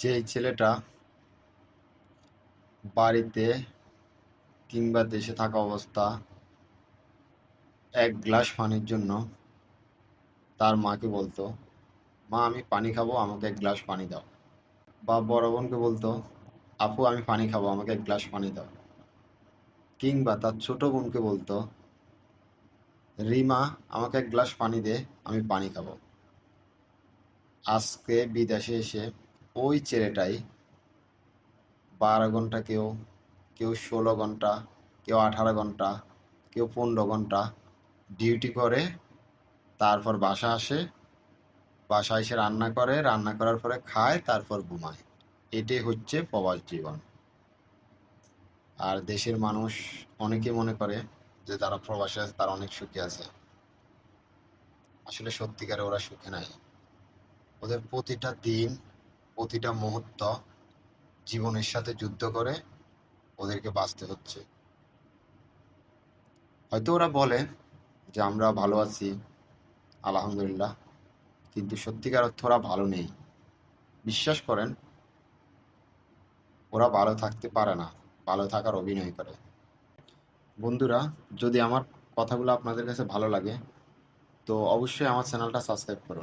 যে ছেলেটা বাড়িতে কিংবা দেশে থাকা অবস্থা এক গ্লাস পানির জন্য তার মাকে বলতো, মা আমি পানি খাবো, আমাকে এক গ্লাস পানি দাও। বা বড় বোনকে বলতো, আপু আমি পানি খাবো, আমাকে এক গ্লাস পানি দাও। কিংবা তার ছোট বোনকে বলতো, রিমা আমাকে এক গ্লাস পানি দে, আমি পানি খাবো। আজকে বিদেশে এসে ওই ছেলেটাই 12 ঘন্টা, কেউ কেউ 16 ঘন্টা, কেউ 18 ঘন্টা, কেউ 15 ঘন্টা ডিউটি করে, তারপর বাসা আসে, বাসায় এসে রান্না করে, রান্না করার পরে খায়, তারপর ঘুমায়। এটাই হচ্ছে প্রবাস জীবন। আর দেশের মানুষ অনেকে মনে করে যে যারা প্রবাসে আছে তারা অনেক সুখী আছে। আসলে সত্যিকারে ওরা সুখে নাই। ওদের প্রতিটা দিন, প্রতিটা মুহূর্ত জীবনের সাথে যুদ্ধ করে ওদেরকে বাঁচতে হচ্ছে। হয়তো ওরা বলে যে আমরা ভালো আছি, আলহামদুলিল্লাহ, কিন্তু সত্যিকার অর্থে ওরা ভালো নেই। বিশ্বাস করেন, ওরা ভালো থাকতে পারে না, ভালো থাকার অভিনয় করে। বন্ধুরা, যদি আমার কথাগুলো আপনাদের কাছে ভালো লাগে তো অবশ্যই আমার চ্যানেলটা সাবস্ক্রাইব করুন।